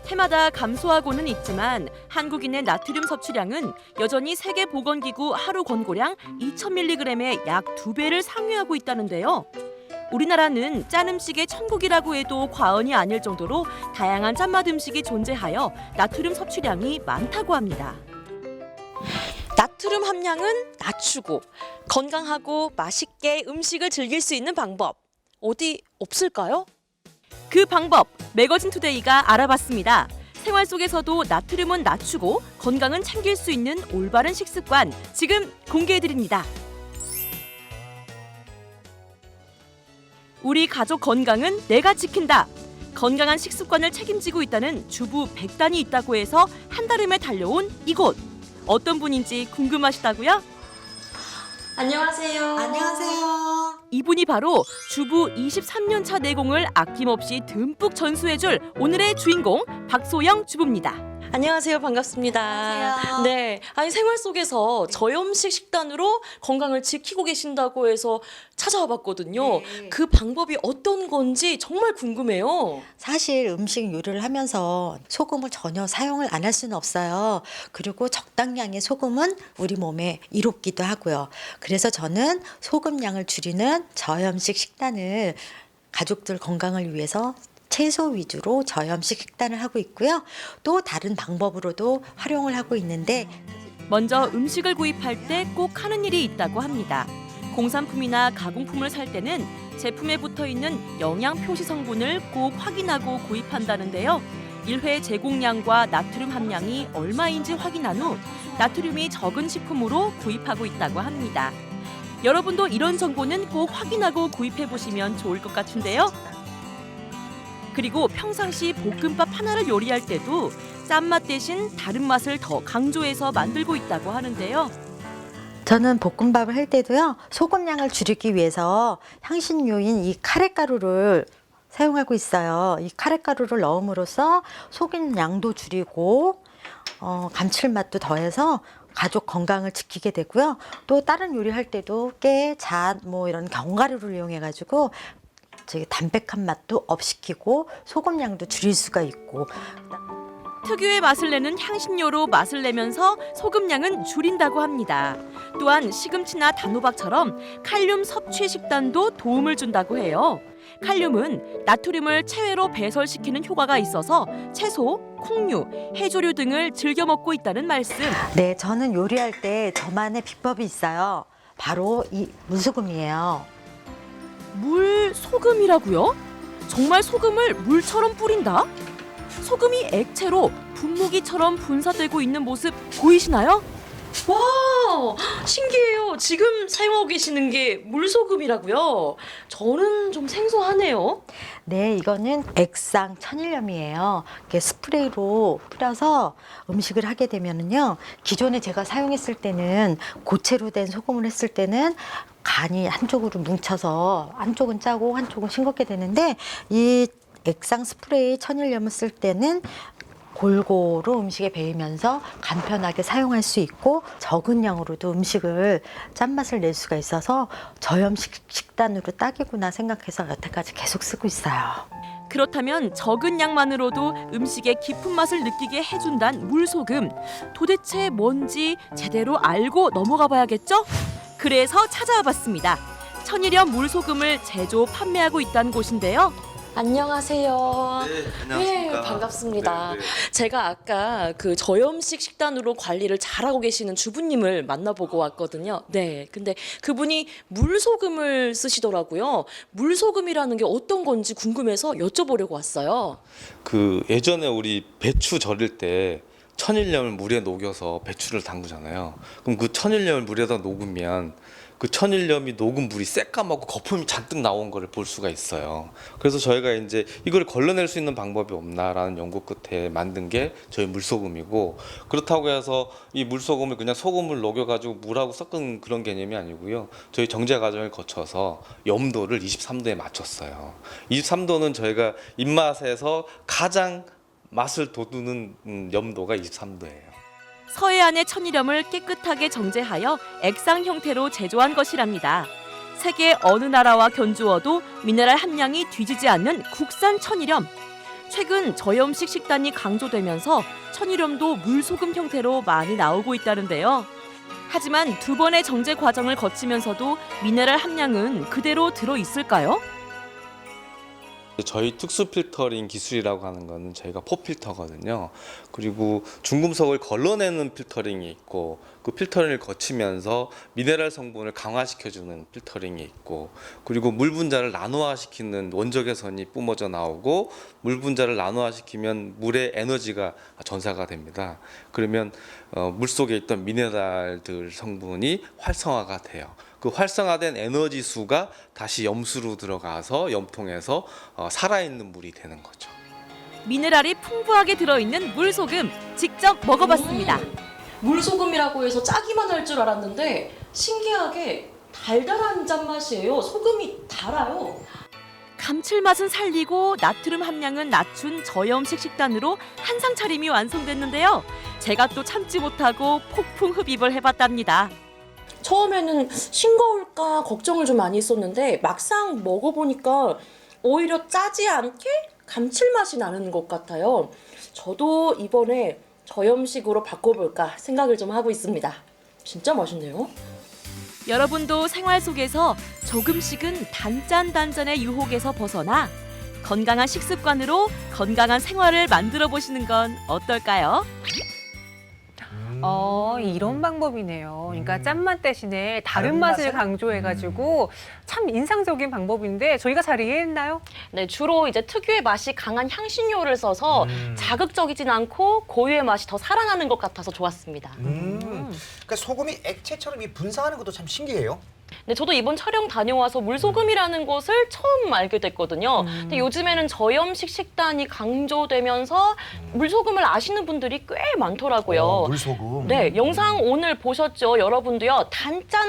해마다 감소하고는 있지만 한국인의 나트륨 섭취량은 여전히 세계보건기구 하루 권고량 2000mg의 약 2배를 상회하고 있다는데요. 우리나라는 짠 음식의 천국이라고 해도 과언이 아닐 정도로 다양한 짠맛 음식이 존재하여 나트륨 섭취량이 많다고 합니다. 나트륨 함량은 낮추고 건강하고 맛있게 음식을 즐길 수 있는 방법 어디 없을까요? 그 방법 매거진 투데이가 알아봤습니다. 생활 속에서도 나트륨은 낮추고 건강은 챙길 수 있는 올바른 식습관 지금 공개해드립니다. 우리 가족 건강은 내가 지킨다. 건강한 식습관을 책임지고 있다는 주부 100단이 있다고 해서 한달음에 달려온 이곳. 어떤 분인지 궁금하시다고요? 안녕하세요. 안녕하세요. 이분이 바로 주부 23년 차 내공을 아낌없이 듬뿍 전수해줄 오늘의 주인공 박소영 주부입니다. 안녕하세요. 반갑습니다. 안녕하세요. 네, 아니 생활 속에서 저염식 식단으로 건강을 지키고 계신다고 해서 찾아와 봤거든요. 네. 그 방법이 어떤 건지 정말 궁금해요. 사실 음식 요리를 하면서 소금을 전혀 사용을 안 할 수는 없어요. 그리고 적당량의 소금은 우리 몸에 이롭기도 하고요. 그래서 저는 소금량을 줄이는 저염식 식단을 가족들 건강을 위해서 채소 위주로 저염식 식단을 하고 있고요. 또 다른 방법으로도 활용을 하고 있는데 먼저 음식을 구입할 때 꼭 하는 일이 있다고 합니다. 공산품이나 가공품을 살 때는 제품에 붙어있는 영양 표시 성분을 꼭 확인하고 구입한다는데요. 1회 제공량과 나트륨 함량이 얼마인지 확인한 후 나트륨이 적은 식품으로 구입하고 있다고 합니다. 여러분도 이런 정보는 꼭 확인하고 구입해보시면 좋을 것 같은데요. 그리고 평상시 볶음밥 하나를 요리할 때도 짠맛 대신 다른 맛을 더 강조해서 만들고 있다고 하는데요. 저는 볶음밥을 할 때도요. 소금량을 줄이기 위해서 향신료인 이 카레가루를 사용하고 있어요. 이 카레가루를 넣음으로써 소금량도 줄이고 감칠맛도 더해서 가족 건강을 지키게 되고요. 또 다른 요리할 때도 깨, 잣, 이런 견과류를 이용해가지고 담백한 맛도 업시키고 소금량도 줄일 수가 있고 특유의 맛을 내는 향신료로 맛을 내면서 소금량은 줄인다고 합니다. 또한 시금치나 단호박처럼 칼륨 섭취 식단도 도움을 준다고 해요. 칼륨은 나트륨을 체외로 배설시키는 효과가 있어서 채소, 콩류, 해조류 등을 즐겨 먹고 있다는 말씀. 네, 저는 요리할 때 저만의 비법이 있어요. 바로 이 물소금이에요. 소금이라고요? 정말 소금을 물처럼 뿌린다? 소금이 액체로 분무기처럼 분사되고 있는 모습 보이시나요? 와, 신기해요. 지금 사용하고 계시는 게 물소금이라고요? 저는 좀 생소하네요. 네, 이거는 액상 천일염이에요. 이렇게 스프레이로 뿌려서 음식을 하게 되면은요, 기존에 제가 사용했을 때는 고체로 된 소금을 했을 때는 간이 한쪽으로 뭉쳐서 한쪽은 짜고 한쪽은 싱겁게 되는데 이 액상 스프레이 천일염을 쓸 때는 골고루 음식에 배이면서 간편하게 사용할 수 있고 적은 양으로도 음식을 짠맛을 낼 수가 있어서 저염식 식단으로 딱이구나 생각해서 여태까지 계속 쓰고 있어요. 그렇다면 적은 양만으로도 음식의 깊은 맛을 느끼게 해준단 물소금. 도대체 뭔지 제대로 알고 넘어가 봐야겠죠? 그래서 찾아와 봤습니다. 천일염 물소금을 제조, 판매하고 있다는 곳인데요. 안녕하세요. 네, 안녕하십니까. 네, 반갑습니다. 네, 네. 제가 아까 그 저염식 식단으로 관리를 잘하고 계시는 주부님을 만나보고 왔거든요. 네, 근데 그분이 물소금을 쓰시더라고요. 물소금이라는 게 어떤 건지 궁금해서 여쭤보려고 왔어요. 그 예전에 우리 배추 절일 때 천일염을 물에 녹여서 배추를 담그잖아요. 그럼 그 천일염을 물에다 녹으면 그 천일염이 녹은 물이 새까맣고 거품이 잔뜩 나온 거를 볼 수가 있어요. 그래서 저희가 이제 이걸 걸러낼 수 있는 방법이 없나라는 연구 끝에 만든 게 저희 물소금이고, 그렇다고 해서 이 물소금을 그냥 소금을 녹여가지고 물하고 섞은 그런 개념이 아니고요. 저희 정제 과정을 거쳐서 염도를 23도에 맞췄어요. 23도는 저희가 입맛에서 가장 맛을 돋우는 염도가 23도예요. 서해안의 천일염을 깨끗하게 정제하여 액상 형태로 제조한 것이랍니다. 세계 어느 나라와 견주어도 미네랄 함량이 뒤지지 않는 국산 천일염. 최근 저염식 식단이 강조되면서 천일염도 물소금 형태로 많이 나오고 있다는데요. 하지만 두 번의 정제 과정을 거치면서도 미네랄 함량은 그대로 들어 있을까요? 저희 특수 필터링 기술이라고 하는 거는 저희가 포필터거든요. 그리고 중금속을 걸러내는 필터링이 있고 그 필터링을 거치면서 미네랄 성분을 강화시켜주는 필터링이 있고 그리고 물 분자를 나노화시키는 원적 개선이 뿜어져 나오고 물 분자를 나노화시키면 물의 에너지가 전사가 됩니다. 그러면 물 속에 있던 미네랄들 성분이 활성화가 돼요. 그 활성화된 에너지 수가 다시 염수로 들어가서 염통에서 살아있는 물이 되는 거죠. 미네랄이 풍부하게 들어있는 물소금 직접 먹어봤습니다. 물소금이라고 해서 짜기만 할 줄 알았는데 신기하게 달달한 짠맛이에요. 소금이 달아요. 감칠맛은 살리고 나트륨 함량은 낮춘 저염식 식단으로 한상 차림이 완성됐는데요. 제가 또 참지 못하고 폭풍 흡입을 해봤답니다. 처음에는 싱거울까 걱정을 좀 많이 했었는데 막상 먹어보니까 오히려 짜지 않게 감칠맛이 나는 것 같아요. 저도 이번에 저염식으로 바꿔볼까 생각을 좀 하고 있습니다. 진짜 맛있네요. 여러분도 생활 속에서 조금씩은 단짠단짠의 유혹에서 벗어나 건강한 식습관으로 건강한 생활을 만들어 보시는 건 어떨까요? 이런 방법이네요. 그러니까 짠맛 대신에 다른 맛을 강조해가지고 참 인상적인 방법인데 저희가 잘 이해했나요? 네, 주로 이제 특유의 맛이 강한 향신료를 써서 자극적이진 않고 고유의 맛이 더 살아나는 것 같아서 좋았습니다. 그러니까 소금이 액체처럼 이 분사하는 것도 참 신기해요. 네, 저도 이번 촬영 다녀와서 물소금이라는 것을 처음 알게 됐거든요. 근데 요즘에는 저염식 식단이 강조되면서 물소금을 아시는 분들이 꽤 많더라고요. 물소금. 네, 영상 오늘 보셨죠? 여러분도요.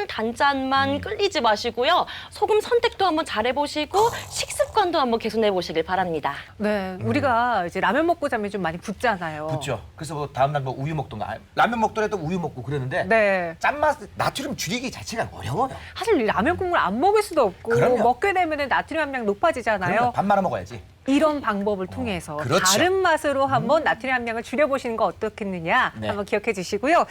단짠만 끌리지 마시고요. 소금 선택도 한번 잘해보시고 식습관도 한번 개선해보시길 바랍니다. 네, 우리가 이제 라면 먹고 자면 좀 많이 붓잖아요. 붙죠. 그래서 뭐 다음날 뭐 우유 먹던가 라면 먹더라도 우유 먹고 그러는데 네. 짠맛 나트륨 줄이기 자체가 어려워요. 사실 이 라면 국물 안 먹을 수도 없고 그럼요. 먹게 되면 나트륨 함량 높아지잖아요. 그러면 밥 말아 먹어야지. 이런 방법을 통해서 그렇죠. 다른 맛으로 한번 나트륨 함량을 줄여보시는 거 어떻겠느냐 네. 한번 기억해 주시고요.